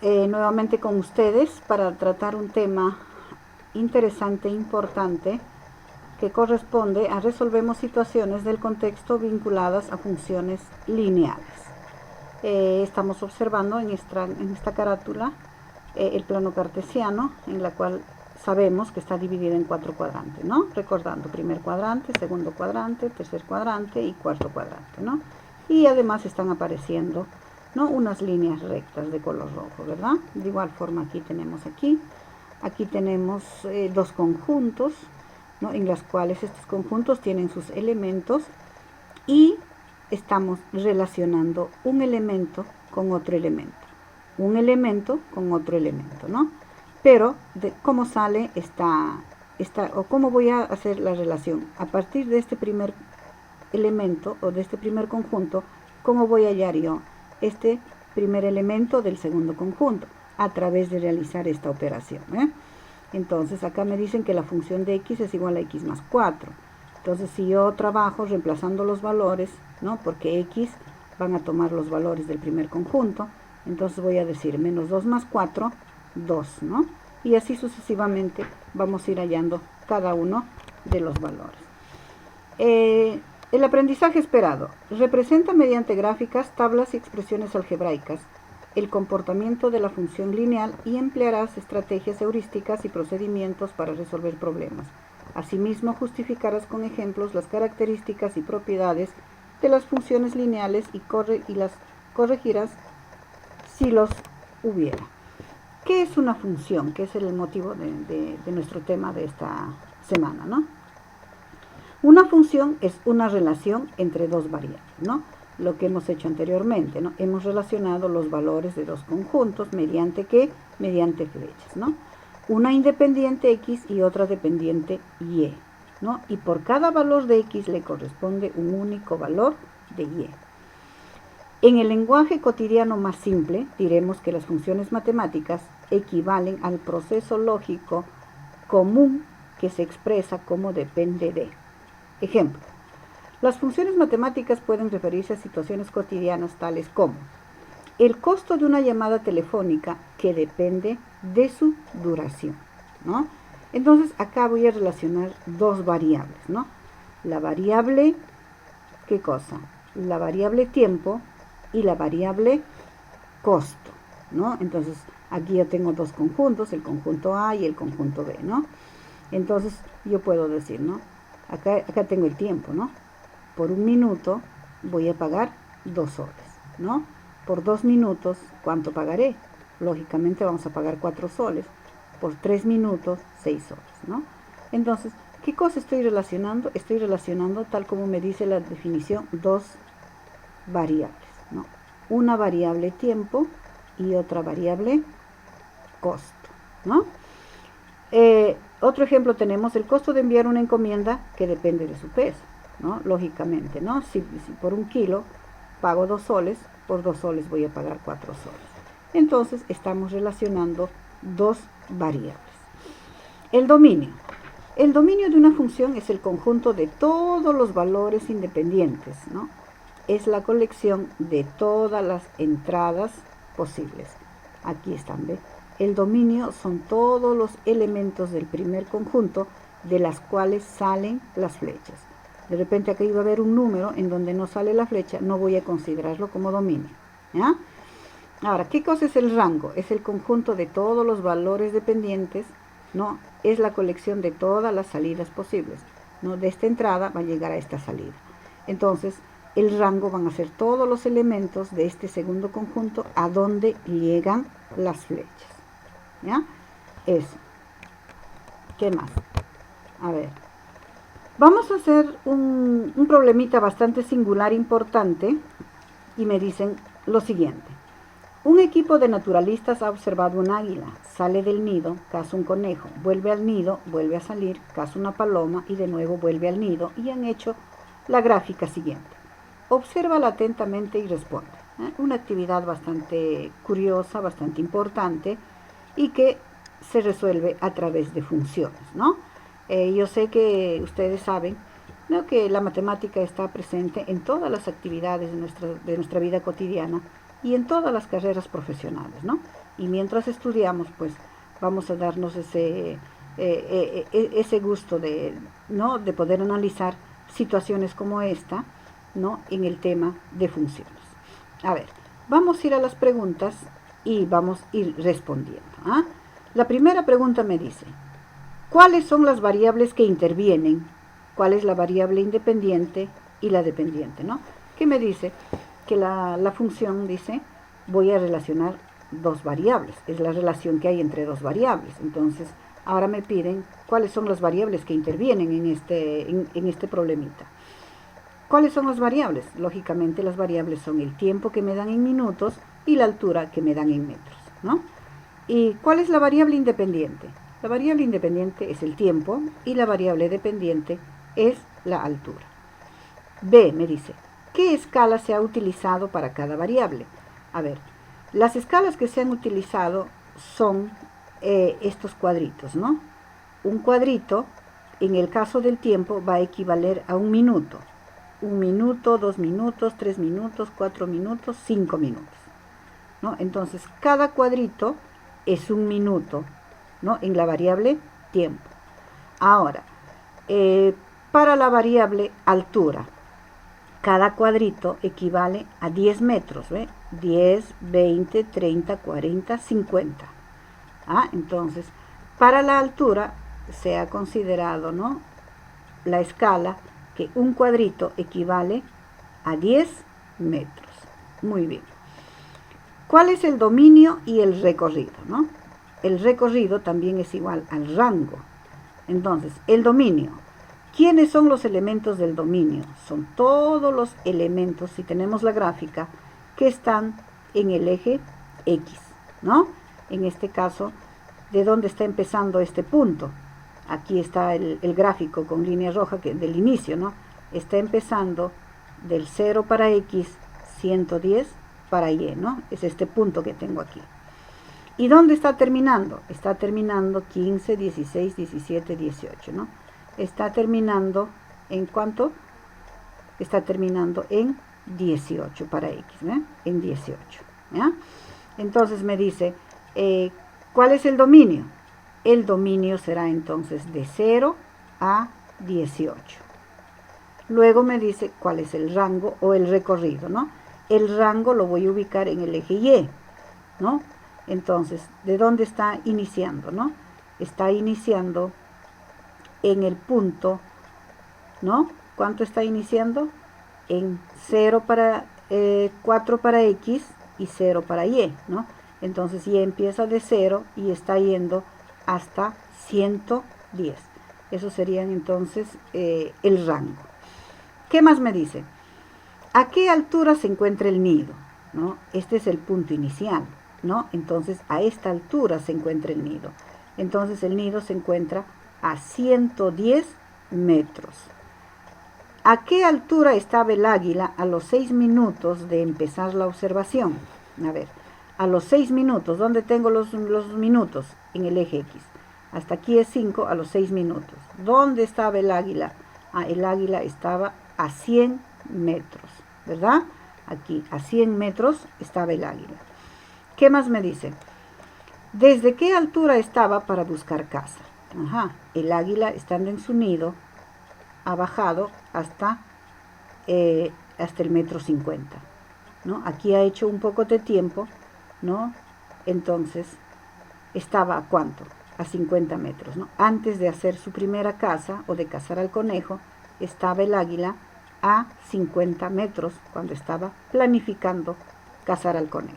nuevamente con ustedes para tratar un tema interesante e importante que corresponde a resolvemos situaciones del contexto vinculadas a funciones lineales. Estamos observando en esta carátula el plano cartesiano, en la cual sabemos que está dividido en 4 cuadrantes, ¿no? Recordando, primer cuadrante, segundo cuadrante, tercer cuadrante y cuarto cuadrante, ¿no? Y además están apareciendo, ¿no?, unas líneas rectas de color rojo, ¿verdad? De igual forma aquí tenemos dos conjuntos, ¿no?, en las cuales estos conjuntos tienen sus elementos y estamos relacionando un elemento con otro elemento, un elemento con otro elemento, ¿no? Pero cómo sale o cómo voy a hacer la relación a partir de este primer elemento o de este primer conjunto, cómo voy a hallar yo este primer elemento del segundo conjunto a través de realizar esta operación, ¿eh? Entonces acá me dicen que la función de x es igual a x más 4. Entonces si yo trabajo reemplazando los valores, ¿no?, porque x van a tomar los valores del primer conjunto, entonces voy a decir menos 2 más 4, 2, ¿no? Y así sucesivamente vamos a ir hallando cada uno de los valores. El aprendizaje esperado representa mediante gráficas, tablas y expresiones algebraicas el comportamiento de la función lineal y emplearás estrategias heurísticas y procedimientos para resolver problemas. Asimismo, justificarás con ejemplos las características y propiedades de las funciones lineales y las corregirás si los hubiera. ¿Qué es una función? Que es el motivo de nuestro tema de esta semana, ¿no? Una función es una relación entre dos variables, ¿no? Lo que hemos hecho anteriormente, ¿no? Hemos relacionado los valores de dos conjuntos mediante ¿qué? Mediante flechas, ¿no? Una independiente x y otra dependiente y, ¿no? Y por cada valor de x le corresponde un único valor de y. En el lenguaje cotidiano más simple, diremos que las funciones matemáticas equivalen al proceso lógico común que se expresa como depende de. Ejemplo, las funciones matemáticas pueden referirse a situaciones cotidianas tales como el costo de una llamada telefónica que depende de su duración, ¿no? Entonces acá voy a relacionar dos variables, ¿no? La variable, ¿qué cosa? La variable tiempo y la variable costo, ¿no? Entonces aquí yo tengo dos conjuntos, el conjunto A y el conjunto B, ¿no? Entonces yo puedo decir, ¿no? Acá tengo el tiempo, ¿no? Por 1 minuto voy a pagar 2 soles, ¿no? Por 2 minutos, ¿cuánto pagaré? Lógicamente vamos a pagar 4 soles. Por 3 minutos, 6 soles, ¿no? Entonces, ¿qué cosa estoy relacionando? Estoy relacionando, tal como me dice la definición, dos variables, ¿no? Una variable tiempo y otra variable costo, ¿no? Otro ejemplo tenemos el costo de enviar una encomienda que depende de su peso, ¿no? Lógicamente, ¿no? Si por 1 kilo pago 2 soles, por 2 soles voy a pagar 4 soles. Entonces estamos relacionando dos variables. El dominio. El dominio de una función es el conjunto de todos los valores independientes, ¿no? Es la colección de todas las entradas posibles. Aquí están, ¿ve? El dominio son todos los elementos del primer conjunto de las cuales salen las flechas. De repente aquí va a haber un número en donde no sale la flecha, no voy a considerarlo como dominio, ¿ya? Ahora, ¿qué cosa es el rango? Es el conjunto de todos los valores dependientes, ¿no? Es la colección de todas las salidas posibles, ¿no? De esta entrada va a llegar a esta salida. Entonces, el rango van a ser todos los elementos de este segundo conjunto a donde llegan las flechas, ¿ya? Eso. ¿Qué más? A ver. Vamos a hacer un problemita bastante singular, importante, y me dicen lo siguiente. Un equipo de naturalistas ha observado un águila, sale del nido, caza un conejo, vuelve al nido, vuelve a salir, caza una paloma y de nuevo vuelve al nido y han hecho la gráfica siguiente. Obsérvala atentamente y responde. Una actividad bastante curiosa, bastante importante y que se resuelve a través de funciones, ¿no? Yo sé que ustedes saben, ¿no?, que la matemática está presente en todas las actividades de nuestra vida cotidiana y en todas las carreras profesionales, ¿no? Y mientras estudiamos, pues vamos a darnos ese gusto de, ¿no?, de poder analizar situaciones como esta, ¿no?, en el tema de funciones. A ver, vamos a ir a las preguntas y vamos a ir respondiendo. ¿Ah? La primera pregunta me dice, ¿cuáles son las variables que intervienen? ¿Cuál es la variable independiente y la dependiente, ¿no? ¿Qué me dice? Que la función dice, voy a relacionar dos variables. Es la relación que hay entre dos variables. Entonces, ahora me piden cuáles son las variables que intervienen en este problemita. ¿Cuáles son las variables? Lógicamente las variables son el tiempo que me dan en minutos y la altura que me dan en metros, ¿no? ¿Y cuál es la variable independiente? La variable independiente es el tiempo y la variable dependiente es la altura. B me dice, ¿qué escala se ha utilizado para cada variable? A ver, las escalas que se han utilizado son estos cuadritos, ¿no? Un cuadrito, en el caso del tiempo, va a equivaler a un minuto. 1 minuto, 2 minutos, 3 minutos, 4 minutos, 5 minutos, ¿no? Entonces, cada cuadrito es un minuto, ¿no?, en la variable tiempo. Ahora, para la variable altura, cada cuadrito equivale a 10 metros, ¿ve? 10, 20, 30, 40, 50. Entonces, para la altura se ha considerado, ¿no?, la escala que un cuadrito equivale a 10 metros. Muy bien. ¿Cuál es el dominio y el recorrido, ¿no? El recorrido también es igual al rango. Entonces, el dominio. ¿Quiénes son los elementos del dominio? Son todos los elementos, si tenemos la gráfica, que están en el eje X, ¿no? En este caso, ¿de dónde está empezando este punto? Aquí está el gráfico con línea roja del inicio, ¿no? Está empezando del 0 para X, 110 para Y, ¿no? Es este punto que tengo aquí. ¿Y dónde está terminando? Está terminando 15, 16, 17, 18, ¿no? Está terminando ¿en cuánto? Está terminando en 18 para X, ¿eh? En 18, ¿ya? Entonces me dice, ¿cuál es el dominio? El dominio será entonces de 0 a 18. Luego me dice cuál es el rango o el recorrido, ¿no? El rango lo voy a ubicar en el eje Y, ¿no? Entonces, ¿de dónde está iniciando, no? Está iniciando en el punto, ¿no? ¿Cuánto está iniciando? En 0 para 4 para X y 0 para Y, ¿no? Entonces Y empieza de 0 y está yendo hasta 110. Eso sería entonces el rango. ¿Qué más me dice? ¿A qué altura se encuentra el nido? ¿No? Este es el punto inicial, ¿no? Entonces a esta altura se encuentra el nido. Entonces el nido se encuentra a 110 metros. ¿A qué altura estaba el águila a los 6 minutos de empezar la observación? A ver, a los 6 minutos, ¿dónde tengo los minutos? En el eje X. Hasta aquí es 5, a los 6 minutos. ¿Dónde estaba el águila? El águila estaba a 100 metros, ¿verdad? Aquí, a 100 metros estaba el águila. ¿Qué más me dice? ¿Desde qué altura estaba para buscar caza? El águila, estando en su nido, ha bajado hasta el 1,50 m, ¿no? Aquí ha hecho un poco de tiempo, ¿no? Entonces, estaba ¿a cuánto? A 50 metros, ¿no? Antes de hacer su primera caza o de cazar al conejo, estaba el águila a 50 metros cuando estaba planificando cazar al conejo.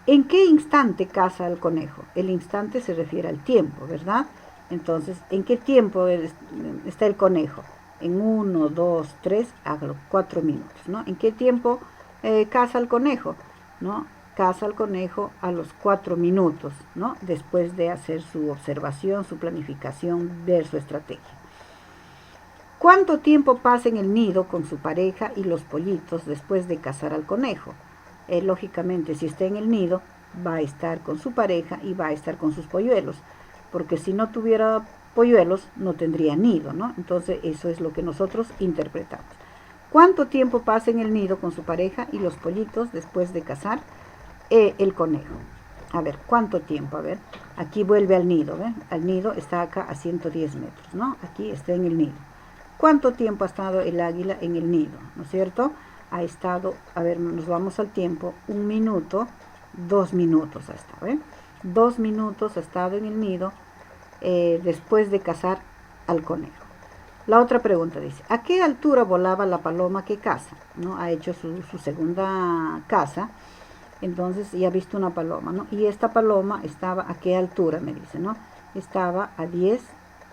¿En qué instante caza al conejo? El instante se refiere al tiempo, ¿verdad? Entonces, ¿en qué tiempo está el conejo? En 1, 2, 3, a 4 minutos, ¿no? ¿En qué tiempo caza el conejo? ¿No? Caza al conejo a los 4 minutos, ¿no? Después de hacer su observación, su planificación, ver su estrategia. ¿Cuánto tiempo pasa en el nido con su pareja y los pollitos después de cazar al conejo? Lógicamente, si está en el nido, va a estar con su pareja y va a estar con sus polluelos, porque si no tuviera polluelos, no tendría nido, ¿no? Entonces, eso es lo que nosotros interpretamos. ¿Cuánto tiempo pasa en el nido con su pareja y los pollitos después de cazar el conejo? A ver, ¿cuánto tiempo? A ver, aquí vuelve al nido, ¿ven? Al nido está acá a 110 metros, ¿no? Aquí está en el nido. ¿Cuánto tiempo ha estado el águila en el nido? ¿No es cierto? Ha estado, a ver, nos vamos al tiempo, 1 minuto, 2 minutos ha estado, ¿eh? 2 minutos ha estado en el nido después de cazar al conejo. La otra pregunta dice, ¿a qué altura volaba la paloma que caza? ¿No? Ha hecho su segunda caza, entonces ya ha visto una paloma, ¿no? Y esta paloma estaba, ¿a qué altura? Me dice, ¿no? Estaba a 10,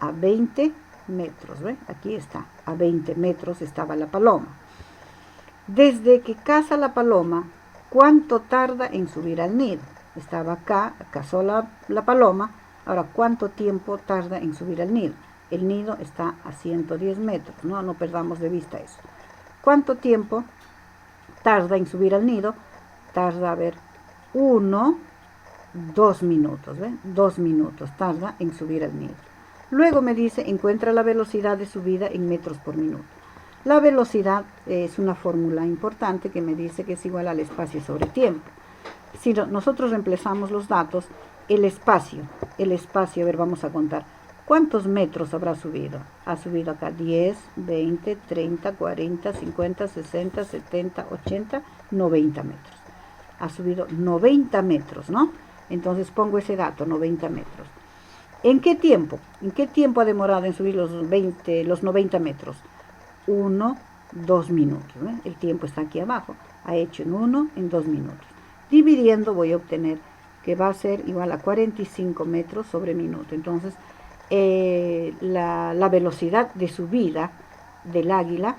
a 20 metros, ¿ve? Aquí está, a 20 metros estaba la paloma. Desde que caza la paloma, ¿cuánto tarda en subir al nido? Estaba acá, cazó la paloma, ahora ¿cuánto tiempo tarda en subir al nido? El nido está a 110 metros, ¿no? No perdamos de vista eso. ¿Cuánto tiempo tarda en subir al nido? Tarda, a ver, 1, 2 minutos, ¿ve? 2 minutos tarda en subir al nido. Luego me dice, encuentra la velocidad de subida en metros por minuto. La velocidad es una fórmula importante que me dice que es igual al espacio sobre tiempo. Si nosotros reemplazamos los datos, el espacio, a ver, vamos a contar. ¿Cuántos metros habrá subido? Ha subido acá 10, 20, 30, 40, 50, 60, 70, 80, 90 metros. Ha subido 90 metros, ¿no? Entonces pongo ese dato, 90 metros. ¿En qué tiempo? ¿En qué tiempo ha demorado en subir los 90 metros? 1, 2 minutos, ¿eh? El tiempo está aquí abajo. Ha hecho en 1, en 2 minutos. Dividiendo voy a obtener que va a ser igual a 45 metros sobre minuto. Entonces, la velocidad de subida del águila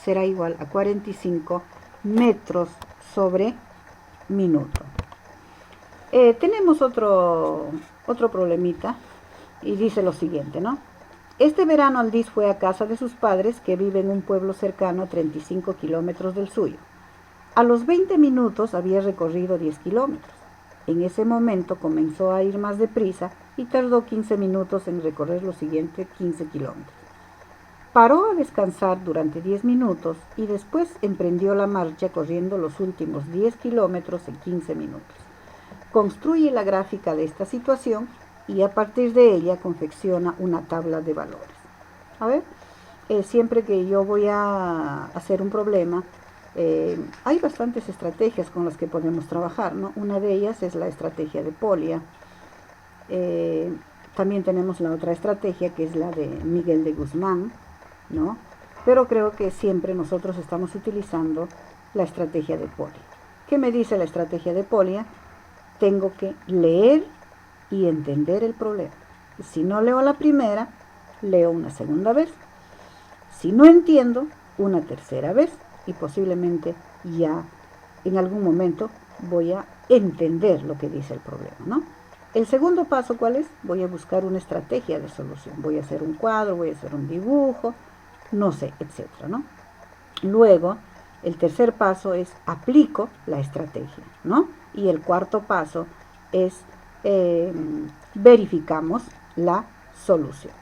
será igual a 45 metros sobre minuto. Tenemos otro problemita y dice lo siguiente, ¿no? Este verano Aldis fue a casa de sus padres que vive en un pueblo cercano a 35 kilómetros del suyo. A los 20 minutos había recorrido 10 kilómetros. En ese momento comenzó a ir más deprisa y tardó 15 minutos en recorrer los siguientes 15 kilómetros. Paró a descansar durante 10 minutos y después emprendió la marcha corriendo los últimos 10 kilómetros en 15 minutos. Construye la gráfica de esta situación y a partir de ella confecciona una tabla de valores. A ver, siempre que yo voy a hacer un problema, hay bastantes estrategias con las que podemos trabajar, ¿no? Una de ellas es la estrategia de Polya. También tenemos la otra estrategia que es la de Miguel de Guzmán, ¿no? Pero creo que siempre nosotros estamos utilizando la estrategia de Polya. ¿Qué me dice la estrategia de Polya? Tengo que leer y entender el problema. Si no leo la primera, leo una segunda vez. Si no entiendo, una tercera vez. Y posiblemente ya en algún momento voy a entender lo que dice el problema, ¿no? El segundo paso, ¿cuál es? Voy a buscar una estrategia de solución. Voy a hacer un cuadro, voy a hacer un dibujo, no sé, etcétera, ¿no? Luego, el tercer paso es aplico la estrategia, ¿no? Y el cuarto paso es verificamos la solución.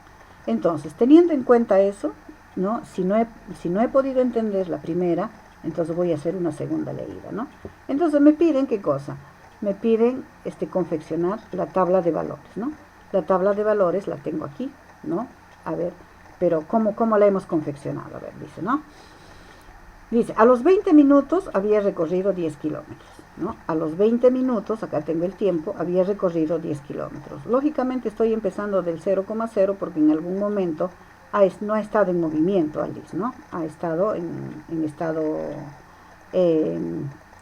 Entonces, teniendo en cuenta eso, ¿no? Si no he podido entender la primera, entonces voy a hacer una segunda leída, ¿no? Entonces me piden, ¿qué cosa? Me piden confeccionar la tabla de valores, ¿no? La tabla de valores la tengo aquí, ¿no? A ver, pero ¿cómo la hemos confeccionado? A ver, dice, ¿no? Dice, a los 20 minutos había recorrido 10 kilómetros, ¿no? A los 20 minutos, acá tengo el tiempo, había recorrido 10 kilómetros. Lógicamente estoy empezando del 0,0 porque en algún momento no ha estado en movimiento Aldis, ¿no? Ha estado en estado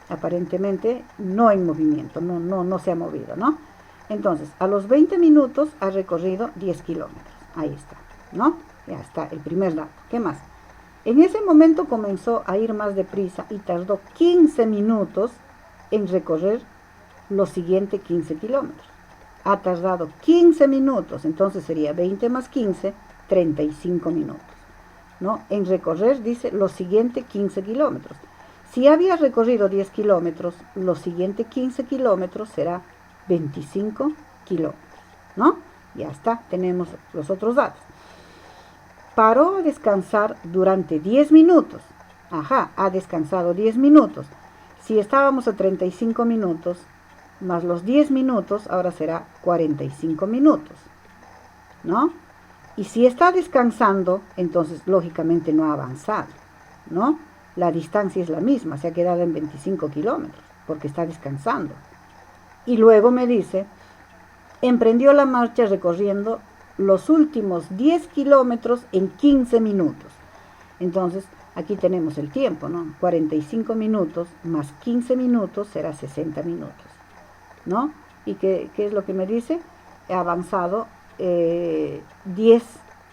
aparentemente no en movimiento, no se ha movido, ¿no? Entonces, a los 20 minutos ha recorrido 10 kilómetros. Ahí está, ¿no? Ya está el primer dato. ¿Qué más? En ese momento comenzó a ir más deprisa y tardó 15 minutos en recorrer los siguientes 15 kilómetros. Ha tardado 15 minutos, entonces sería 20 más 15, 35 minutos, ¿no? En recorrer, dice, los siguientes 15 kilómetros. Si había recorrido 10 kilómetros, los siguientes 15 kilómetros será 25 kilómetros, ¿no? Ya está, tenemos los otros datos. Paró a descansar durante 10 minutos. Ajá, ha descansado 10 minutos. Si estábamos a 35 minutos, más los 10 minutos, ahora será 45 minutos, ¿no? Y si está descansando, entonces lógicamente no ha avanzado, ¿no? La distancia es la misma, se ha quedado en 25 kilómetros, porque está descansando. Y luego me dice, emprendió la marcha recorriendo los últimos 10 kilómetros en 15 minutos. Entonces, aquí tenemos el tiempo, ¿no? 45 minutos más 15 minutos será 60 minutos, ¿no? ¿Y qué es lo que me dice? He avanzado 10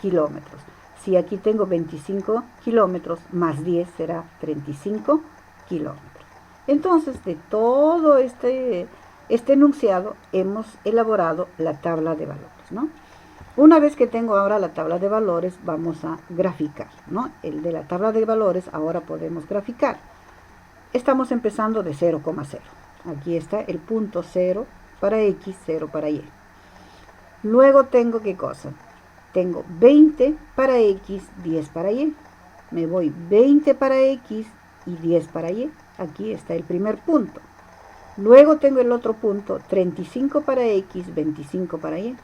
kilómetros. Si aquí tengo 25 kilómetros, más 10 será 35 kilómetros. Entonces, de todo este enunciado, hemos elaborado la tabla de valores, ¿no? Una vez que tengo ahora la tabla de valores, vamos a graficar, ¿no? El de la tabla de valores ahora podemos graficar. Estamos empezando de 0,0. Aquí está el punto 0 para X, 0 para Y. Luego tengo, ¿qué cosa? Tengo 20 para X, 10 para Y. Me voy 20 para X y 10 para Y. Aquí está el primer punto. Luego tengo el otro punto, 35 para X, 25 para Y.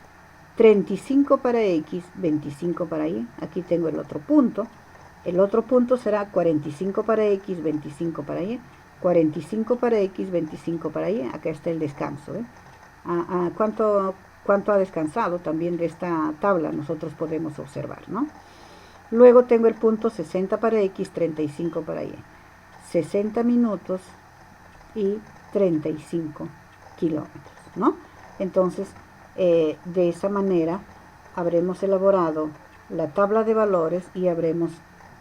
35 para X, 25 para Y. Aquí tengo el otro punto. El otro punto será 45 para X, 25 para Y. 45 para X, 25 para Y. Acá está el descanso, ¿eh? ¿Cuánto ha descansado? También de esta tabla nosotros podemos observar, ¿no? Luego tengo el punto 60 para X, 35 para Y. 60 minutos y 35 kilómetros, ¿no? Entonces, de esa manera habremos elaborado la tabla de valores y habremos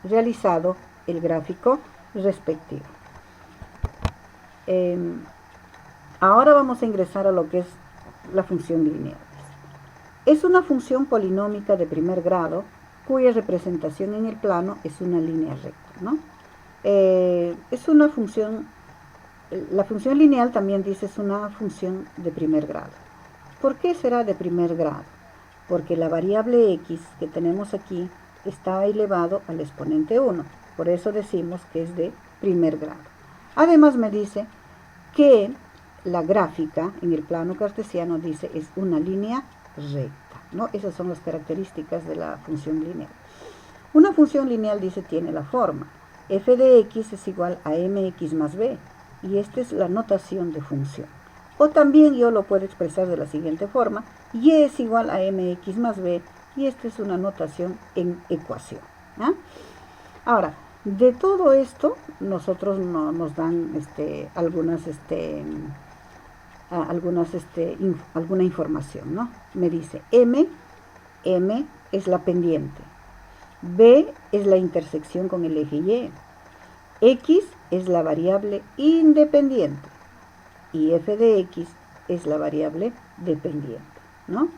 realizado el gráfico respectivo. Ahora vamos a ingresar a lo que es la función lineal. Es una función polinómica de primer grado cuya representación en el plano es una línea recta, ¿no? Es una función, la función lineal también dice es una función de primer grado. ¿Por qué será de primer grado? Porque la variable x que tenemos aquí está elevado al exponente 1. Por eso decimos que es de primer grado. Además me dice que la gráfica en el plano cartesiano dice es una línea recta, ¿no? Esas son las características de la función lineal. Una función lineal dice tiene la forma f de x es igual a mx más b, y esta es la notación de función. O también yo lo puedo expresar de la siguiente forma, y es igual a mx más b, y esta es una notación en ecuación, ¿ah? Ahora, de todo esto, nosotros nos dan alguna información, ¿no? Me dice m es la pendiente, b es la intersección con el eje y, x es la variable independiente, y f de x es la variable dependiente, ¿no?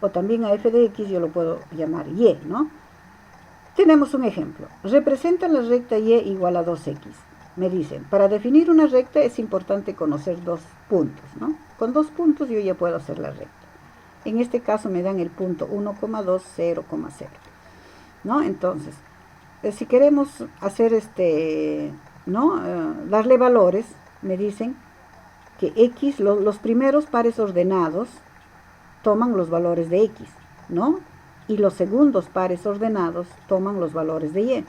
O también a f de x yo lo puedo llamar y, ¿no? Tenemos un ejemplo. Representa la recta y igual a 2x. Me dicen, para definir una recta es importante conocer dos puntos, ¿no? Con 2 puntos yo ya puedo hacer la recta. En este caso me dan el punto 1,2, 0,0, ¿no? Entonces, si queremos hacer darle valores, me dicen que x, los primeros pares ordenados toman los valores de x, ¿no? Y los segundos pares ordenados toman los valores de y.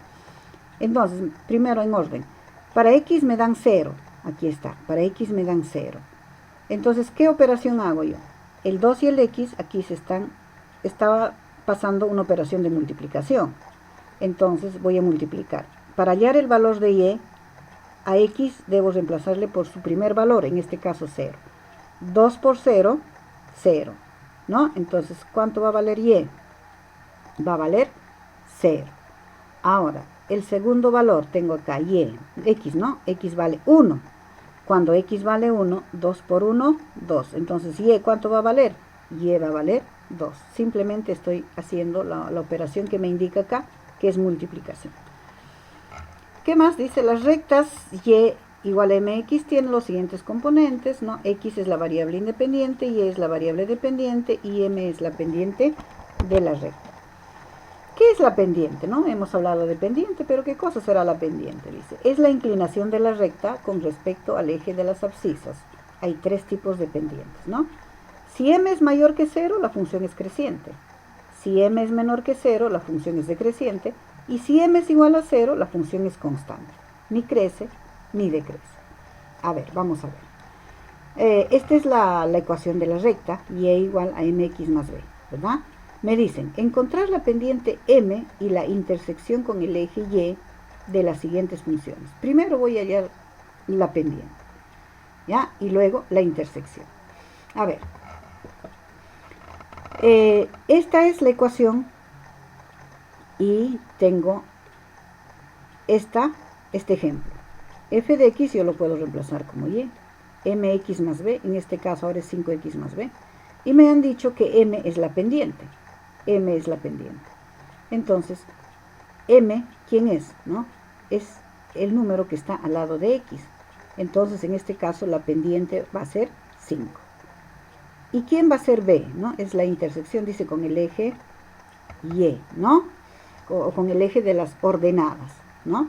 Entonces, primero en orden. Para x me dan 0. Aquí está. Para x me dan 0. Entonces, ¿qué operación hago yo? El 2 y el x aquí estaba pasando una operación de multiplicación. Entonces, voy a multiplicar. Para hallar el valor de y, a x debo reemplazarle por su primer valor, en este caso 0. 2 por 0, 0. ¿No? Entonces, ¿cuánto va a valer y? Va a valer 0. Ahora, el segundo valor tengo acá y, x, ¿no? X vale 1. Cuando x vale 1, 2 por 1, 2. Entonces, y, ¿cuánto va a valer? Y va a valer 2. Simplemente estoy haciendo la operación que me indica acá, que es multiplicación. ¿Qué más? Dice, las rectas y igual a mx tienen los siguientes componentes, ¿no? X es la variable independiente, y es la variable dependiente, y m es la pendiente de la recta. ¿qué es la pendiente? ¿No? Hemos hablado de pendiente, pero ¿qué cosa será la pendiente? Dice, es la inclinación de la recta con respecto al eje de las abscisas. Hay tres tipos de pendientes, ¿no? Si m es mayor que 0, la función es creciente. Si m es menor que 0, la función es decreciente. Y si m es igual a 0, la función es constante. Ni crece, ni decrece. A ver, vamos a ver. Esta es la ecuación de la recta, y igual a mx más b, ¿verdad? Me dicen, encontrar la pendiente m y la intersección con el eje y de las siguientes funciones. Primero voy a hallar la pendiente, ¿ya? Y luego la intersección. A ver, esta es la ecuación y tengo este ejemplo. F de x yo lo puedo reemplazar como y, mx más b, en este caso ahora es 5x más b, y me han dicho que m es la pendiente. M es la pendiente. Entonces, m, ¿quién es? ¿No? Es el número que está al lado de x. Entonces, en este caso, la pendiente va a ser 5. ¿Y quién va a ser b? ¿No? Es la intersección, dice, con el eje y, ¿no? O con el eje de las ordenadas, ¿no?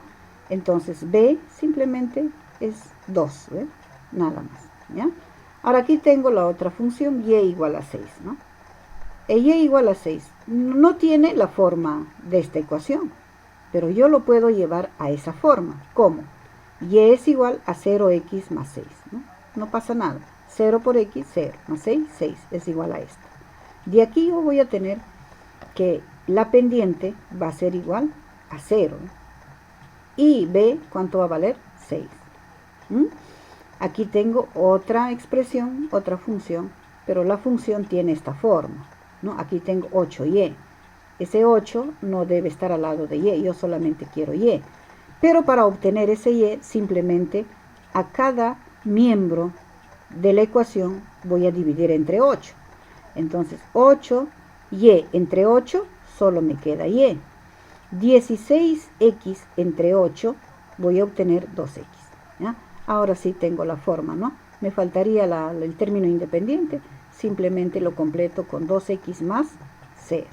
Entonces, b simplemente es 2, ¿eh? Nada más, ¿ya? Ahora aquí tengo la otra función, y igual a 6, ¿no? Y igual a 6 no tiene la forma de esta ecuación, pero yo lo puedo llevar a esa forma. ¿Cómo? Y es igual a 0x más 6, ¿no? No pasa nada. 0 por x, 0, más 6, 6, es igual a esto. De aquí yo voy a tener que la pendiente va a ser igual a 0. Y b, ¿cuánto va a valer? 6. Aquí tengo otra expresión, otra función, pero la función tiene esta forma, ¿no? Aquí tengo 8y. Ese 8 no debe estar al lado de y, yo solamente quiero y. Pero para obtener ese y, simplemente a cada miembro de la ecuación voy a dividir entre 8. Entonces, 8y entre 8, solo me queda y. 16x entre 8, voy a obtener 2x, ¿ya? Ahora sí tengo la forma, ¿no? Me faltaría el término independiente, simplemente lo completo con 2x más 0.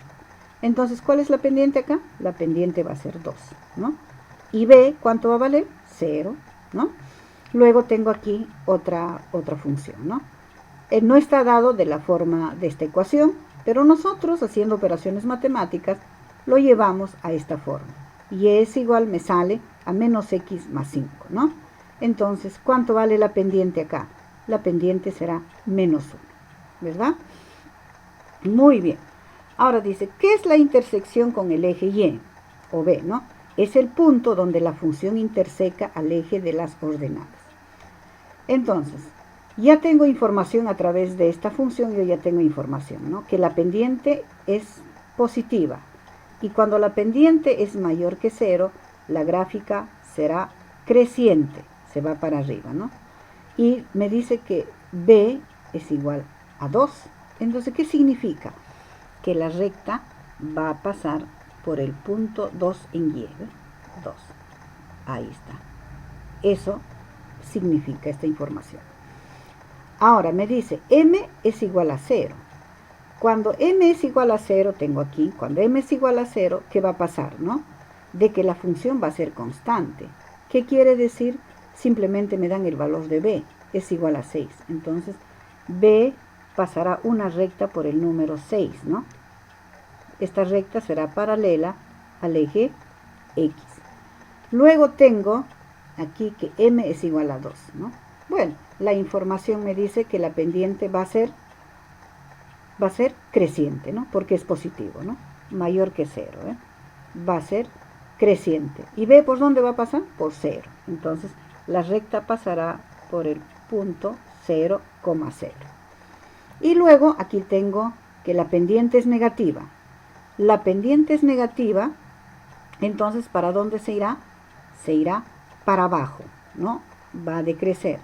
Entonces, ¿cuál es la pendiente acá? La pendiente va a ser 2, ¿no? Y b, ¿cuánto va a valer? 0, ¿no? Luego tengo aquí otra función, ¿no? No está dado de la forma de esta ecuación, pero nosotros, haciendo operaciones matemáticas, lo llevamos a esta forma. Y es igual, me sale a menos x más 5, ¿no? Entonces, ¿cuánto vale la pendiente acá? La pendiente será menos 1, ¿verdad? Muy bien. Ahora dice, ¿qué es la intersección con el eje y o b, ¿no? Es el punto donde la función interseca al eje de las ordenadas. Entonces, ya tengo información a través de esta función, yo ya tengo información, ¿no? Que la pendiente es positiva. Y cuando la pendiente es mayor que 0, la gráfica será creciente, se va para arriba, ¿no? Y me dice que b es igual a 2. Entonces, ¿qué significa? Que la recta va a pasar por el punto 2 en y, 2. Ahí está. Eso significa esta información. Ahora me dice, m es igual a 0. Cuando m es igual a 0, tengo aquí, cuando m es igual a 0, ¿qué va a pasar, no? De que la función va a ser constante. ¿Qué quiere decir? Simplemente me dan el valor de b, es igual a 6. Entonces, b pasará una recta por el número 6, ¿no? Esta recta será paralela al eje x. Luego tengo aquí que m es igual a 2, ¿no? Bueno, la información me dice que la pendiente va a ser creciente, ¿no? Porque es positivo, ¿no? Mayor que 0, ¿eh? Va a ser creciente. ¿Y b por dónde va a pasar? Por 0. Entonces, la recta pasará por el punto 0,0. Y luego aquí tengo que la pendiente es negativa. La pendiente es negativa, entonces, ¿para dónde se irá? Se irá para abajo, ¿no? Va a decrecer.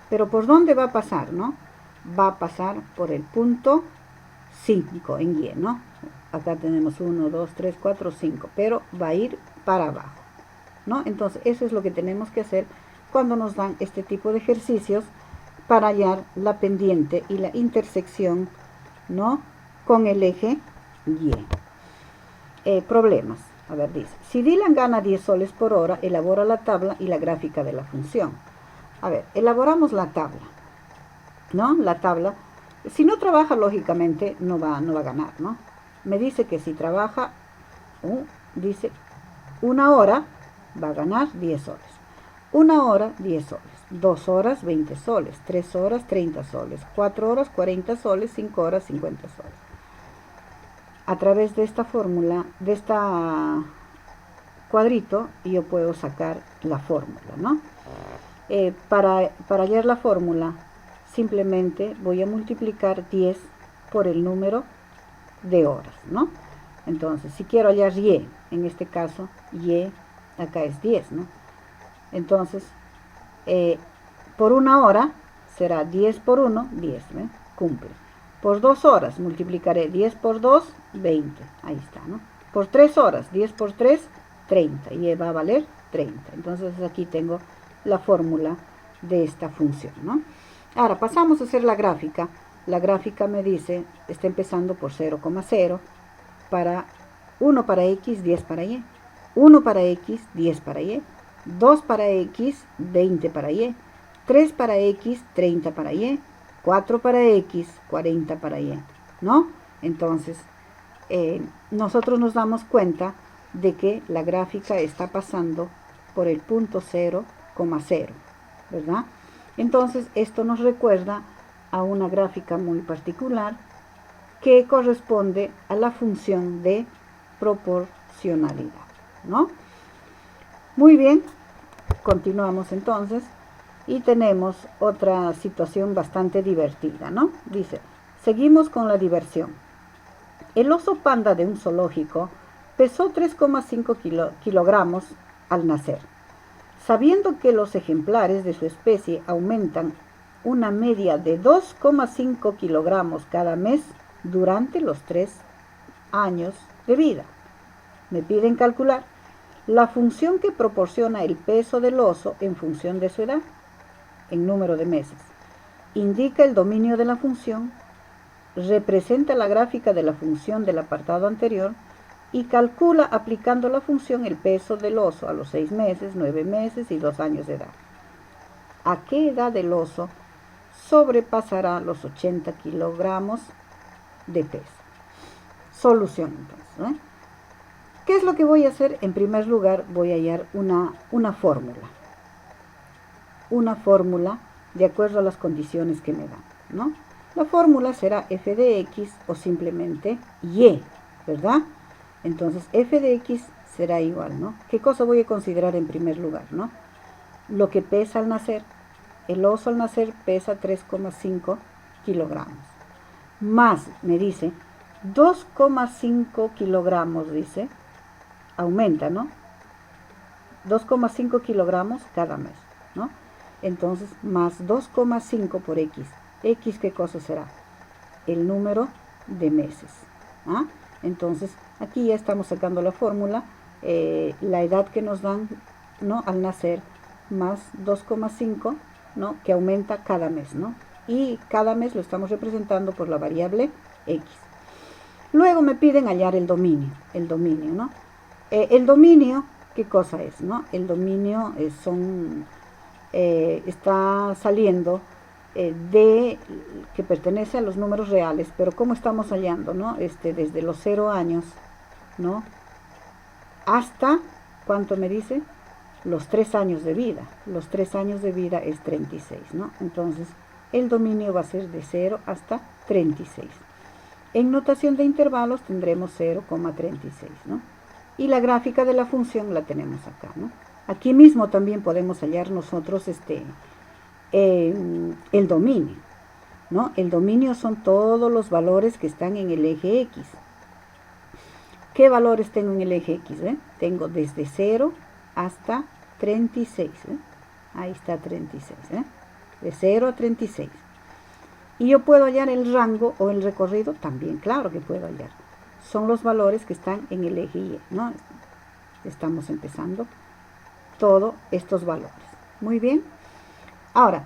Pero ¿por dónde va a pasar, no? Va a pasar por el punto 5 en y, ¿no? Acá tenemos 1, 2, 3, 4, 5, pero va a ir para abajo, ¿no? Entonces, eso es lo que tenemos que hacer cuando nos dan este tipo de ejercicios para hallar la pendiente y la intersección, ¿no? Con el eje y. problemas. A ver, dice, si Dylan gana 10 soles por hora, elabora la tabla y la gráfica de la función. A ver, elaboramos la tabla, ¿no? La tabla, si no trabaja, lógicamente, no va a ganar, ¿no? Me dice que si trabaja, dice, una hora, va a ganar 10 soles. Una hora, 10 soles. 2 horas, 20 soles. 3 horas, 30 soles. 4 horas, 40 soles. 5 horas, 50 soles. A través de esta fórmula, de esta cuadrito, yo puedo sacar la fórmula, ¿no? Para hallar la fórmula, simplemente voy a multiplicar 10 por el número de horas, ¿no? Entonces, si quiero hallar y, en este caso, y acá es 10, ¿no? Entonces, por una hora será 10 por 1, 10, ¿eh? Cumple. Por 2 horas multiplicaré 10 por 2, 20. Ahí está, ¿no? Por 3 horas, 10 por 3, 30. Y va a valer 30. Entonces aquí tengo la fórmula de esta función, ¿no? Ahora pasamos a hacer la gráfica. La gráfica me dice, está empezando por 0,0, para 1 para x, 10 para y. 1 para x, 10 para y. 2 para x, 20 para y. 3 para x, 30 para y. 4 para x, 40 para y, ¿no? Entonces, nosotros nos damos cuenta de que la gráfica está pasando por el punto 0,0, ¿verdad? Entonces, esto nos recuerda a una gráfica muy particular que corresponde a la función de proporcionalidad, ¿no? Muy bien, continuamos entonces. Y tenemos otra situación bastante divertida, ¿no? Dice, seguimos con la diversión. El oso panda de un zoológico pesó 3,5 kilogramos al nacer. Sabiendo que los ejemplares de su especie aumentan una media de 2,5 kilogramos cada mes durante los 3 años de vida. Me piden calcular la función que proporciona el peso del oso en función de su edad, en número de meses. Indica el dominio de la función, representa la gráfica de la función del apartado anterior y calcula aplicando la función el peso del oso a los 6 meses, 9 meses y 2 años de edad. ¿A qué edad el oso sobrepasará los 80 kilogramos de peso? Solución entonces, ¿no? ¿Qué es lo que voy a hacer? En primer lugar voy a hallar una fórmula. Una fórmula de acuerdo a las condiciones que me dan, ¿no? La fórmula será f de x o simplemente y, ¿verdad? Entonces f de x será igual, ¿no? ¿Qué cosa voy a considerar en primer lugar, ¿no? Lo que pesa al nacer. El oso al nacer pesa 3,5 kilogramos. Más, me dice, 2,5 kilogramos, dice, aumenta, ¿no? 2,5 kilogramos cada mes, ¿no? Entonces, más 2,5 por x. ¿X qué cosa será? El número de meses. ¿Ah? Entonces, aquí ya estamos sacando la fórmula, la edad que nos dan, ¿no? Al nacer, más 2,5, ¿no? Que aumenta cada mes, ¿no? Y cada mes lo estamos representando por la variable x. Luego me piden hallar el dominio, ¿no? El dominio, ¿qué cosa es, no? El dominio está saliendo de que pertenece a los números reales, pero ¿cómo estamos hallando, no? Desde los 0 años, ¿no? Hasta, ¿cuánto me dice? Los 3 años de vida. Los 3 años de vida es 36, ¿no? Entonces, el dominio va a ser de 0 hasta 36. En notación de intervalos tendremos 0,36, ¿no? Y la gráfica de la función la tenemos acá, ¿no? Aquí mismo también podemos hallar nosotros el dominio, ¿no? El dominio son todos los valores que están en el eje X. ¿Qué valores tengo en el eje X? Tengo desde 0 hasta 36. Ahí está 36. De 0 a 36. Y yo puedo hallar el rango o el recorrido, también, claro que puedo hallar. Son los valores que están en el eje Y, ¿no? Estamos empezando todos estos valores. Muy bien. Ahora,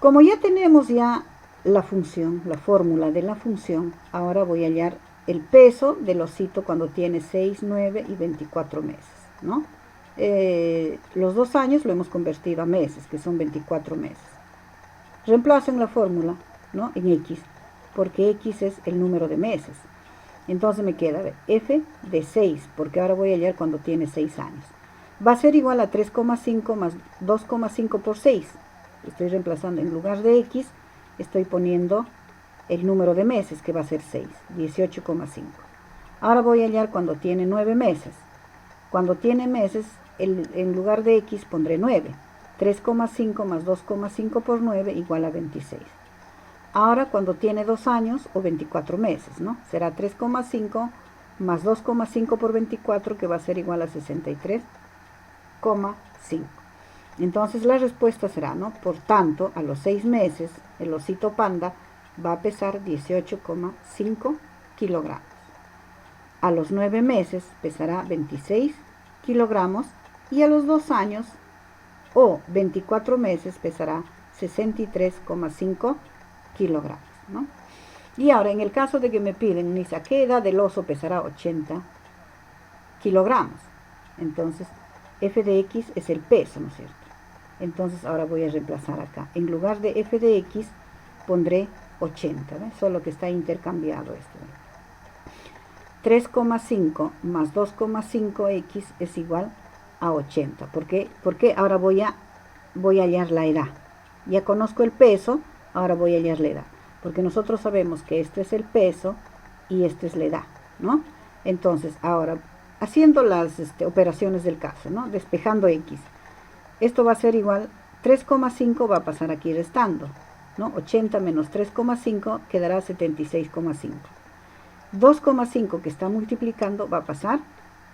como ya tenemos ya la función, la fórmula de la función, ahora voy a hallar el peso del osito cuando tiene 6, 9 y 24 meses, ¿no? Los 2 años lo hemos convertido a meses, que son 24 meses. Reemplazo en la fórmula, ¿no? En X, porque X es el número de meses. Entonces me queda, a ver, F de 6, porque ahora voy a hallar cuando tiene 6 años. Va a ser igual a 3,5 más 2,5 por 6. Estoy reemplazando, en lugar de X, estoy poniendo el número de meses, que va a ser 6, 18,5. Ahora voy a hallar cuando tiene 9 meses. Cuando tiene meses, en lugar de X pondré 9. 3,5 más 2,5 por 9 igual a 26. Ahora cuando tiene 2 años o 24 meses, ¿no? Será 3,5 más 2,5 por 24, que va a ser igual a 63,5. Entonces la respuesta será, ¿no? Por tanto, a los 6 meses, el osito panda va a pesar 18,5 kilogramos. A los 9 meses pesará 26 kilogramos y a los 2 años o 24 meses pesará 63,5 kilogramos, ¿no? Y ahora, en el caso de que me piden, Nisa, ¿qué edad del oso pesará 80 kilogramos? Entonces, f de x es el peso, ¿no es cierto? Entonces, ahora voy a reemplazar acá. En lugar de f de x, pondré 80, ¿ves? Solo que está intercambiado esto, ¿ves? 3,5 más 2,5x es igual a 80. ¿Por qué? Porque ahora voy a hallar la edad. Ya conozco el peso, ahora voy a hallar la edad. Porque nosotros sabemos que esto es el peso y esto es la edad, ¿no? Entonces, ahora, haciendo las operaciones del caso, ¿no? Despejando x. Esto va a ser igual, 3,5 va a pasar aquí restando, ¿no? 80 menos 3,5 quedará 76,5. 2,5 que está multiplicando va a pasar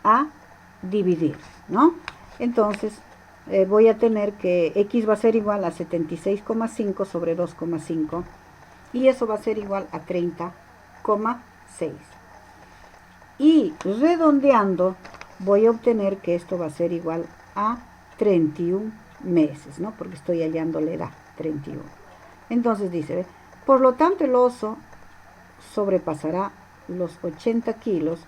a dividir, ¿no? Entonces, voy a tener que x va a ser igual a 76,5 sobre 2,5 y eso va a ser igual a 30,6. Y redondeando, voy a obtener que esto va a ser igual a 31 meses, ¿no? Porque estoy hallando la edad, 31. Entonces dice, por lo tanto el oso sobrepasará los 80 kilos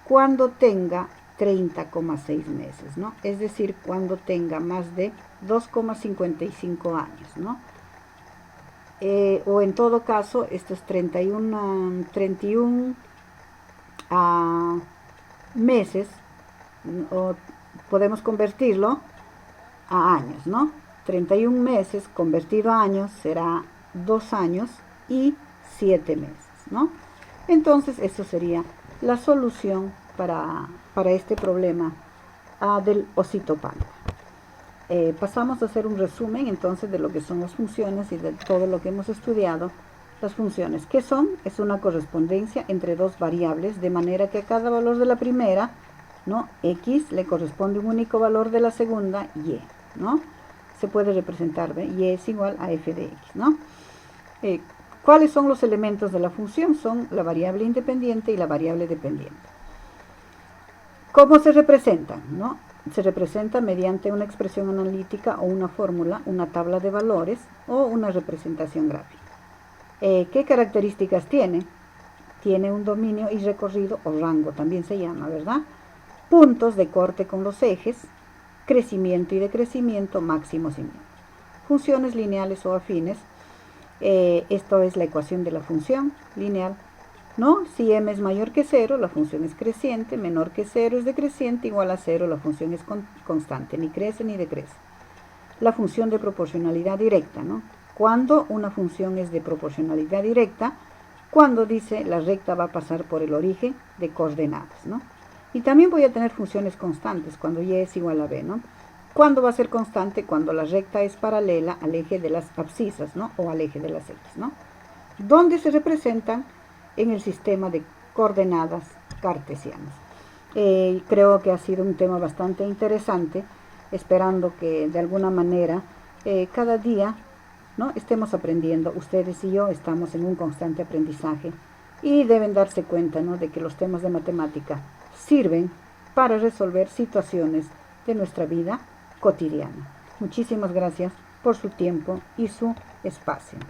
cuando tenga 30,6 meses, ¿no? Es decir, cuando tenga más de 2,55 años, ¿no? O en todo caso, estos 31 meses, o podemos convertirlo a años, ¿no? 31 meses convertido a años será 2 años y 7 meses, ¿no? Entonces, eso sería la solución para este problema del osito panda. Pasamos a hacer un resumen entonces de lo que son las funciones y de todo lo que hemos estudiado. Las funciones, ¿qué son? Es una correspondencia entre dos variables, de manera que a cada valor de la primera, ¿no? X le corresponde un único valor de la segunda, Y, ¿no? Se puede representar, ¿ve? Y es igual a f de x, ¿no? ¿Cuáles son los elementos de la función? Son la variable independiente y la variable dependiente. ¿Cómo se representan? ¿No? Se representa mediante una expresión analítica o una fórmula, una tabla de valores o una representación gráfica. ¿Qué características tiene? Tiene un dominio y recorrido, o rango también se llama, ¿verdad? Puntos de corte con los ejes, crecimiento y decrecimiento, máximos y mínimos. Funciones lineales o afines. Esto es la ecuación de la función lineal, ¿no? Si m es mayor que 0, la función es creciente, menor que 0 es decreciente, igual a 0, la función es constante, ni crece ni decrece. La función de proporcionalidad directa, ¿no? Cuando una función es de proporcionalidad directa, cuando dice la recta va a pasar por el origen de coordenadas, ¿no? Y también voy a tener funciones constantes, cuando y es igual a b, ¿no? ¿Cuándo va a ser constante? Cuando la recta es paralela al eje de las abscisas, ¿no? O al eje de las x, ¿no? ¿Dónde se representan? En el sistema de coordenadas cartesianas. Creo que ha sido un tema bastante interesante, esperando que de alguna manera cada día, ¿no? estemos aprendiendo. Ustedes y yo estamos en un constante aprendizaje y deben darse cuenta, ¿no? de que los temas de matemática sirven para resolver situaciones de nuestra vida cotidiana. Muchísimas gracias por su tiempo y su espacio.